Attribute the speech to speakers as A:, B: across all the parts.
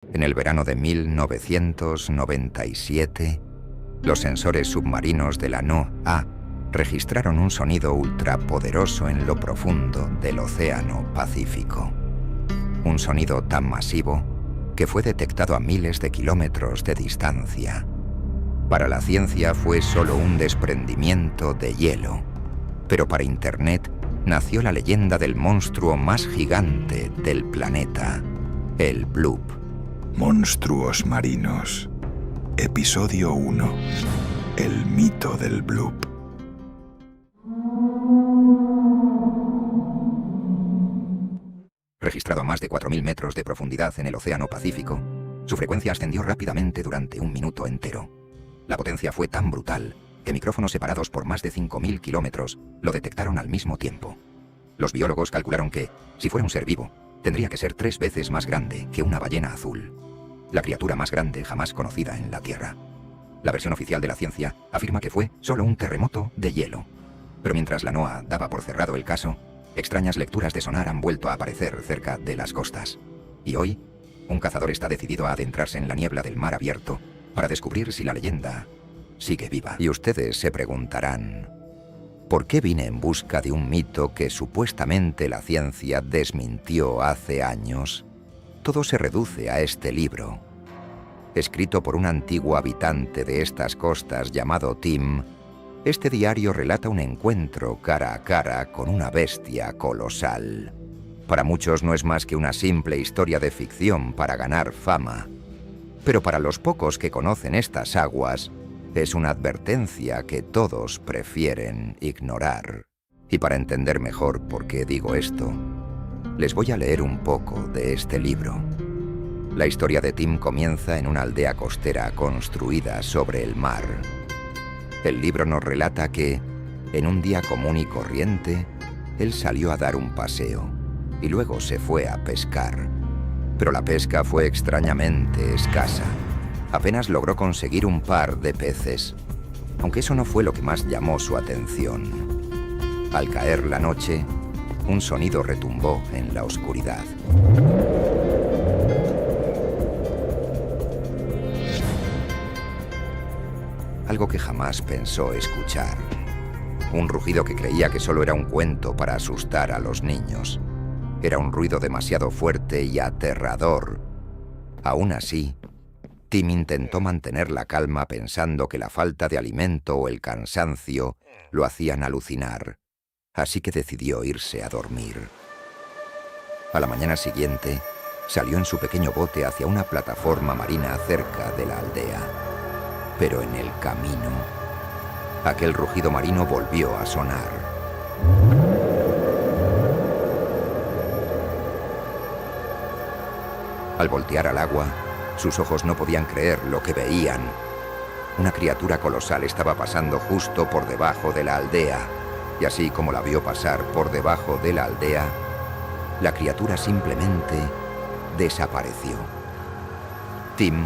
A: En el verano de 1997, los sensores submarinos de la NOAA registraron un sonido ultrapoderoso en lo profundo del Océano Pacífico. Un sonido tan masivo que fue detectado a miles de kilómetros de distancia. Para la ciencia fue solo un desprendimiento de hielo, pero para Internet nació la leyenda del monstruo más gigante del planeta, el Bloop.
B: Monstruos marinos. Episodio 1. El mito del Bloop.
A: Registrado a más de 4.000 metros de profundidad en el Océano Pacífico, su frecuencia ascendió rápidamente durante un minuto entero. La potencia fue tan brutal que micrófonos separados por más de 5.000 kilómetros lo detectaron al mismo tiempo. Los biólogos calcularon que, si fuera un ser vivo, tendría que ser 3 veces más grande que una ballena azul, la criatura más grande jamás conocida en la Tierra. La versión oficial de la ciencia afirma que fue solo un terremoto de hielo. Pero mientras la NOAA daba por cerrado el caso, extrañas lecturas de sonar han vuelto a aparecer cerca de las costas. Y hoy, un cazador está decidido a adentrarse en la niebla del mar abierto para descubrir si la leyenda sigue viva. Y ustedes se preguntarán, ¿por qué vine en busca de un mito que supuestamente la ciencia desmintió hace años? Todo se reduce a este libro. Escrito por un antiguo habitante de estas costas llamado Tim, este diario relata un encuentro cara a cara con una bestia colosal. Para muchos no es más que una simple historia de ficción para ganar fama. Pero para los pocos que conocen estas aguas, es una advertencia que todos prefieren ignorar. Y para entender mejor por qué digo esto, les voy a leer un poco de este libro. La historia de Tim comienza en una aldea costera construida sobre el mar. El libro nos relata que, en un día común y corriente, él salió a dar un paseo y luego se fue a pescar. Pero la pesca fue extrañamente escasa. Apenas logró conseguir un par de peces, aunque eso no fue lo que más llamó su atención. Al caer la noche, un sonido retumbó en la oscuridad. Algo que jamás pensó escuchar. Un rugido que creía que solo era un cuento para asustar a los niños. Era un ruido demasiado fuerte y aterrador. Aún así, Tim intentó mantener la calma pensando que la falta de alimento o el cansancio lo hacían alucinar. Así que decidió irse a dormir. A la mañana siguiente, salió en su pequeño bote hacia una plataforma marina cerca de la aldea. Pero en el camino, aquel rugido marino volvió a sonar. Al voltear al agua, sus ojos no podían creer lo que veían. Una criatura colosal estaba pasando justo por debajo de la aldea, y así como la vio pasar por debajo de la aldea, la criatura simplemente desapareció. Tim,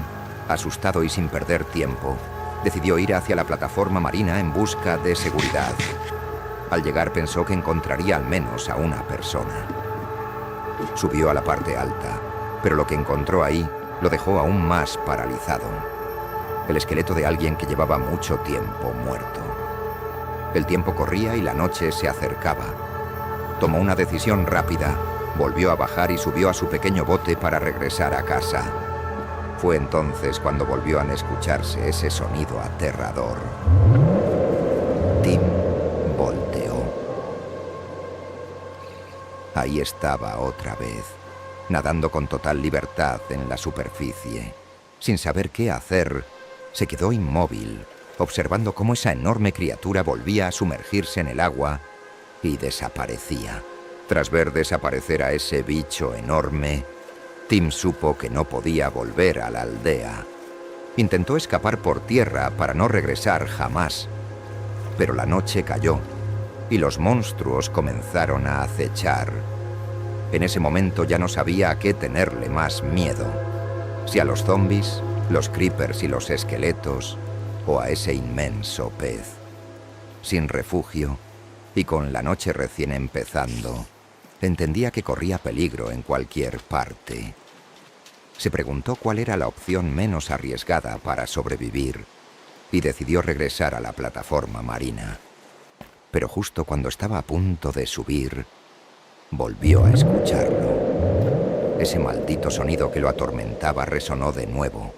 A: asustado y sin perder tiempo, decidió ir hacia la plataforma marina en busca de seguridad. Al llegar pensó que encontraría al menos a una persona. Subió a la parte alta, pero lo que encontró ahí lo dejó aún más paralizado. El esqueleto de alguien que llevaba mucho tiempo muerto. El tiempo corría y la noche se acercaba. Tomó una decisión rápida, volvió a bajar y subió a su pequeño bote para regresar a casa. Fue entonces cuando volvió a escucharse ese sonido aterrador. Tim volteó. Ahí estaba otra vez, nadando con total libertad en la superficie. Sin saber qué hacer, se quedó inmóvil, observando cómo esa enorme criatura volvía a sumergirse en el agua y desaparecía. Tras ver desaparecer a ese bicho enorme, Tim supo que no podía volver a la aldea. Intentó escapar por tierra para no regresar jamás. Pero la noche cayó y los monstruos comenzaron a acechar. En ese momento ya no sabía a qué tenerle más miedo. Si a los zombies, los creepers y los esqueletos, o a ese inmenso pez. Sin refugio y con la noche recién empezando, entendía que corría peligro en cualquier parte. Se preguntó cuál era la opción menos arriesgada para sobrevivir y decidió regresar a la plataforma marina. Pero justo cuando estaba a punto de subir, volvió a escucharlo. Ese maldito sonido que lo atormentaba resonó de nuevo.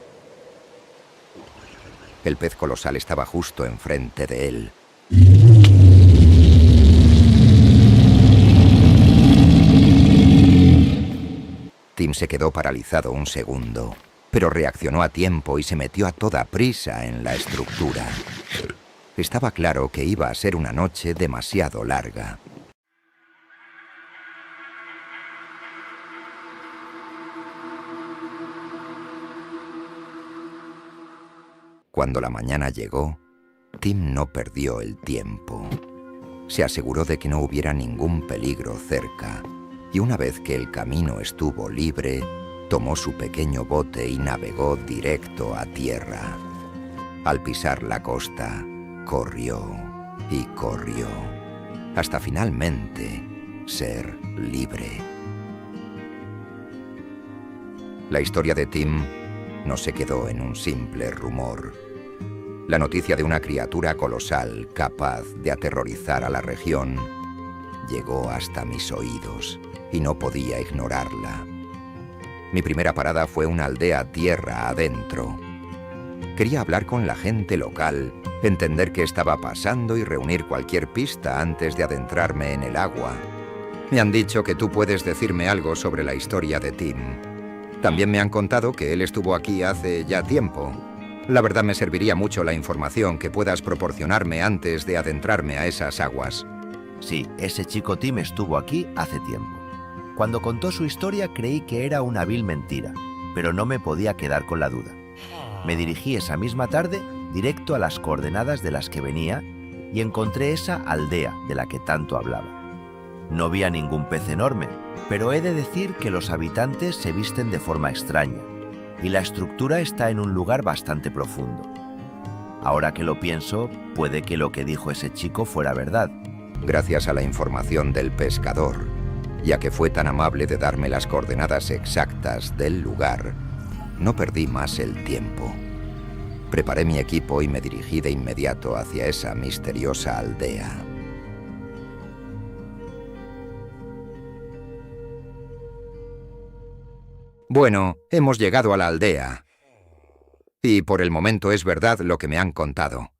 A: El pez colosal estaba justo enfrente de él. Tim se quedó paralizado un segundo, pero reaccionó a tiempo y se metió a toda prisa en la estructura. Estaba claro que iba a ser una noche demasiado larga. Cuando la mañana llegó, Tim no perdió el tiempo. Se aseguró de que no hubiera ningún peligro cerca, y una vez que el camino estuvo libre, tomó su pequeño bote y navegó directo a tierra. Al pisar la costa, corrió y corrió, hasta finalmente ser libre. La historia de Tim no se quedó en un simple rumor. La noticia de una criatura colosal capaz de aterrorizar a la región llegó hasta mis oídos y no podía ignorarla. Mi primera parada fue una aldea tierra adentro. Quería hablar con la gente local, entender qué estaba pasando y reunir cualquier pista antes de adentrarme en el agua. Me han dicho que tú puedes decirme algo sobre la historia de Tim. También me han contado que él estuvo aquí hace ya tiempo. La verdad me serviría mucho la información que puedas proporcionarme antes de adentrarme a esas aguas.
C: Sí, ese chico Tim estuvo aquí hace tiempo. Cuando contó su historia creí que era una vil mentira, pero no me podía quedar con la duda. Me dirigí esa misma tarde directo a las coordenadas de las que venía y encontré esa aldea de la que tanto hablaba. No vi a ningún pez enorme, pero he de decir que los habitantes se visten de forma extraña y la estructura está en un lugar bastante profundo. Ahora que lo pienso, puede que lo que dijo ese chico fuera verdad.
A: Gracias a la información del pescador, ya que fue tan amable de darme las coordenadas exactas del lugar, no perdí más el tiempo. Preparé mi equipo y me dirigí de inmediato hacia esa misteriosa aldea. Bueno, hemos llegado a la aldea. Y por el momento es verdad lo que me han contado.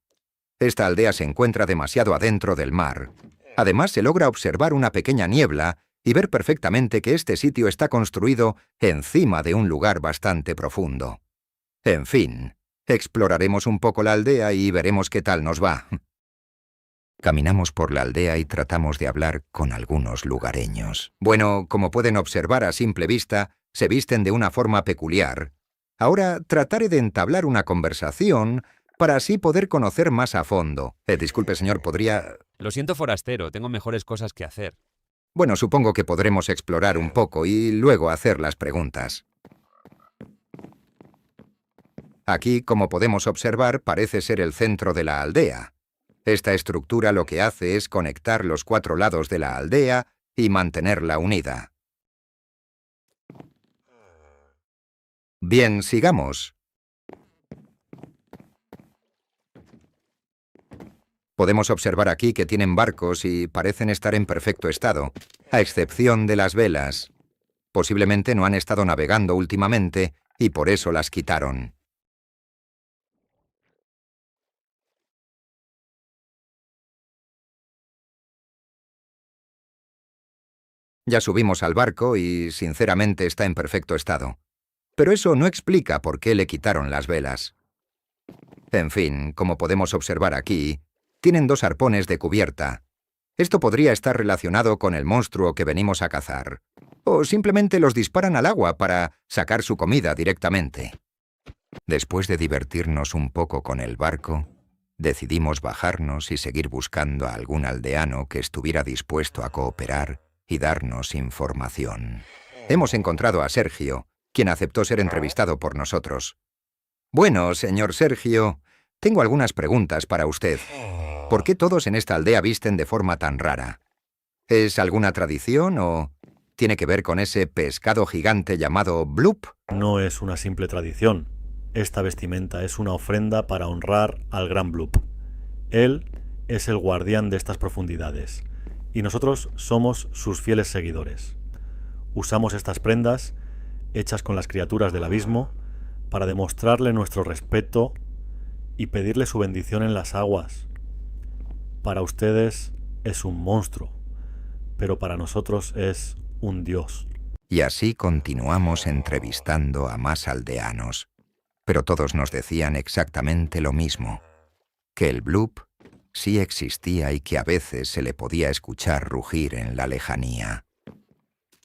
A: Esta aldea se encuentra demasiado adentro del mar. Además, se logra observar una pequeña niebla y ver perfectamente que este sitio está construido encima de un lugar bastante profundo. En fin, exploraremos un poco la aldea y veremos qué tal nos va. Caminamos por la aldea y tratamos de hablar con algunos lugareños. Bueno, como pueden observar a simple vista, se visten de una forma peculiar. Ahora trataré de entablar una conversación para así poder conocer más a fondo. Disculpe, señor, ¿podría...?
D: Lo siento, forastero, tengo mejores cosas que hacer.
A: Bueno, supongo que podremos explorar un poco y luego hacer las preguntas. Aquí, como podemos observar, parece ser el centro de la aldea. Esta estructura lo que hace es conectar los 4 lados de la aldea y mantenerla unida. Bien, sigamos. Podemos observar aquí que tienen barcos y parecen estar en perfecto estado, a excepción de las velas. Posiblemente no han estado navegando últimamente y por eso las quitaron. Ya subimos al barco y, sinceramente, está en perfecto estado. Pero eso no explica por qué le quitaron las velas. En fin, como podemos observar aquí, tienen 2 arpones de cubierta. Esto podría estar relacionado con el monstruo que venimos a cazar. O simplemente los disparan al agua para sacar su comida directamente. Después de divertirnos un poco con el barco, decidimos bajarnos y seguir buscando a algún aldeano que estuviera dispuesto a cooperar y darnos información. Hemos encontrado a Sergio, quien aceptó ser entrevistado por nosotros. Bueno, señor Sergio, tengo algunas preguntas para usted. ¿Por qué todos en esta aldea visten de forma tan rara? ¿Es alguna tradición o tiene que ver con ese pescado gigante llamado Bloop?
E: no es una simple tradición. Esta vestimenta es una ofrenda para honrar al Gran Bloop. Él es el guardián de estas profundidades, y nosotros somos sus fieles seguidores. Usamos estas prendas, hechas con las criaturas del abismo, para demostrarle nuestro respeto y pedirle su bendición en las aguas. Para ustedes es un monstruo, pero para nosotros es un dios.
A: Y así continuamos entrevistando a más aldeanos, pero todos nos decían exactamente lo mismo, que el Bloop sí existía y que a veces se le podía escuchar rugir en la lejanía.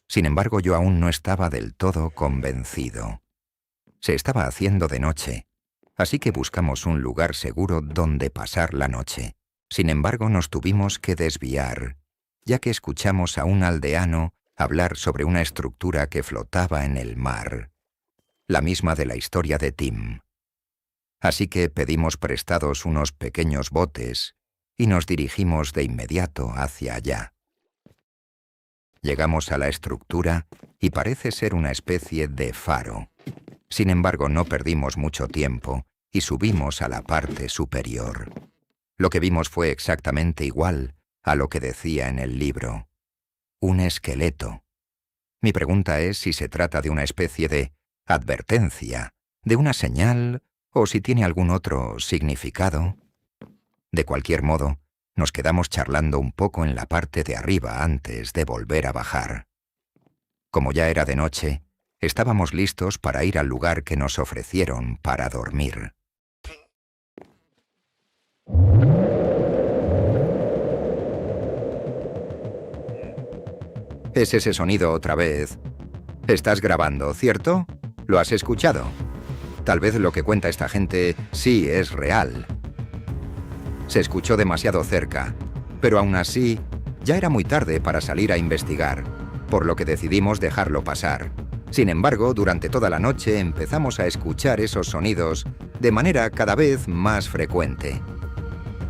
A: Sin embargo, yo aún no estaba del todo convencido. Se estaba haciendo de noche, así que buscamos un lugar seguro donde pasar la noche. Sin embargo, nos tuvimos que desviar, ya que escuchamos a un aldeano hablar sobre una estructura que flotaba en el mar, la misma de la historia de Tim. Así que pedimos prestados unos pequeños botes y nos dirigimos de inmediato hacia allá. Llegamos a la estructura y parece ser una especie de faro. Sin embargo, no perdimos mucho tiempo y subimos a la parte superior. Lo que vimos fue exactamente igual a lo que decía en el libro. Un esqueleto. Mi pregunta es si se trata de una especie de advertencia, de una señal o si tiene algún otro significado. De cualquier modo, nos quedamos charlando un poco en la parte de arriba antes de volver a bajar. Como ya era de noche, estábamos listos para ir al lugar que nos ofrecieron para dormir. Es ese sonido otra vez. Estás grabando, ¿cierto? ¿Lo has escuchado? Tal vez lo que cuenta esta gente sí es real. Se escuchó demasiado cerca, pero aún así, ya era muy tarde para salir a investigar, por lo que decidimos dejarlo pasar. Sin embargo, durante toda la noche empezamos a escuchar esos sonidos de manera cada vez más frecuente.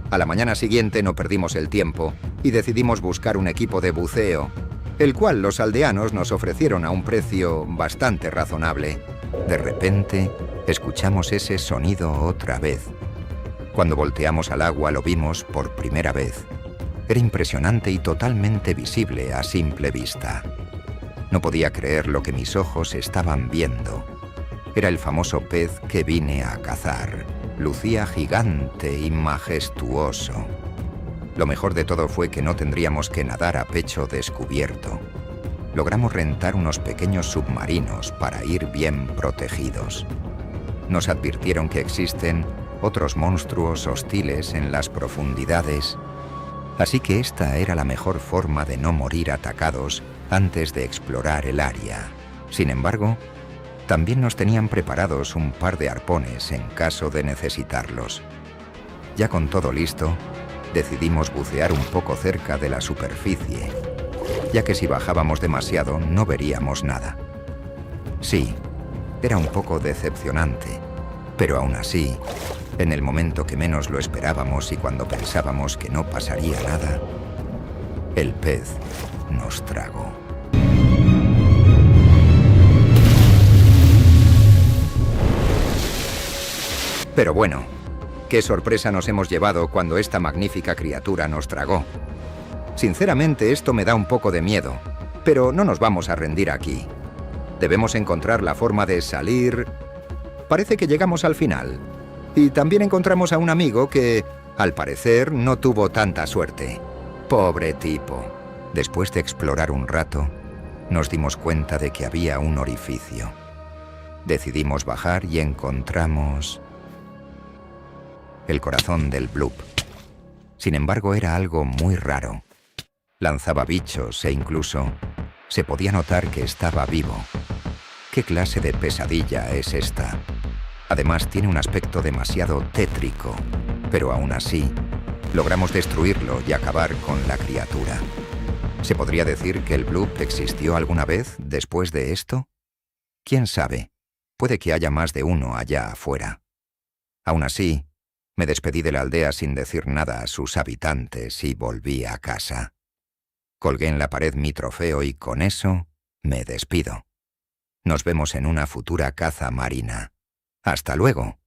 A: A la mañana siguiente no perdimos el tiempo y decidimos buscar un equipo de buceo, el cual los aldeanos nos ofrecieron a un precio bastante razonable. De repente, escuchamos ese sonido otra vez. Cuando volteamos al agua lo vimos por primera vez. Era impresionante y totalmente visible a simple vista. No podía creer lo que mis ojos estaban viendo. Era el famoso pez que vine a cazar. Lucía gigante y majestuoso. Lo mejor de todo fue que no tendríamos que nadar a pecho descubierto. Logramos rentar unos pequeños submarinos para ir bien protegidos. Nos advirtieron que existen otros monstruos hostiles en las profundidades, así que esta era la mejor forma de no morir atacados antes de explorar el área. Sin embargo, también nos tenían preparados un par de arpones en caso de necesitarlos. Ya con todo listo, decidimos bucear un poco cerca de la superficie, ya que si bajábamos demasiado no veríamos nada. Sí, era un poco decepcionante, pero aún así, en el momento que menos lo esperábamos y cuando pensábamos que no pasaría nada, el pez nos tragó. Pero bueno, qué sorpresa nos hemos llevado cuando esta magnífica criatura nos tragó. Sinceramente, esto me da un poco de miedo, pero no nos vamos a rendir aquí. Debemos encontrar la forma de salir. Parece que llegamos al final. Y también encontramos a un amigo que, al parecer, no tuvo tanta suerte. Pobre tipo. Después de explorar un rato, nos dimos cuenta de que había un orificio. Decidimos bajar y encontramos el corazón del Bloop. Sin embargo, era algo muy raro. Lanzaba bichos e incluso se podía notar que estaba vivo. ¿Qué clase de pesadilla es esta? Además, tiene un aspecto demasiado tétrico, pero aún así, logramos destruirlo y acabar con la criatura. ¿Se podría decir que el Bloop existió alguna vez después de esto? ¿Quién sabe? Puede que haya más de uno allá afuera. Aún así, me despedí de la aldea sin decir nada a sus habitantes y volví a casa. Colgué en la pared mi trofeo y con eso me despido. Nos vemos en una futura caza marina. ¡Hasta luego!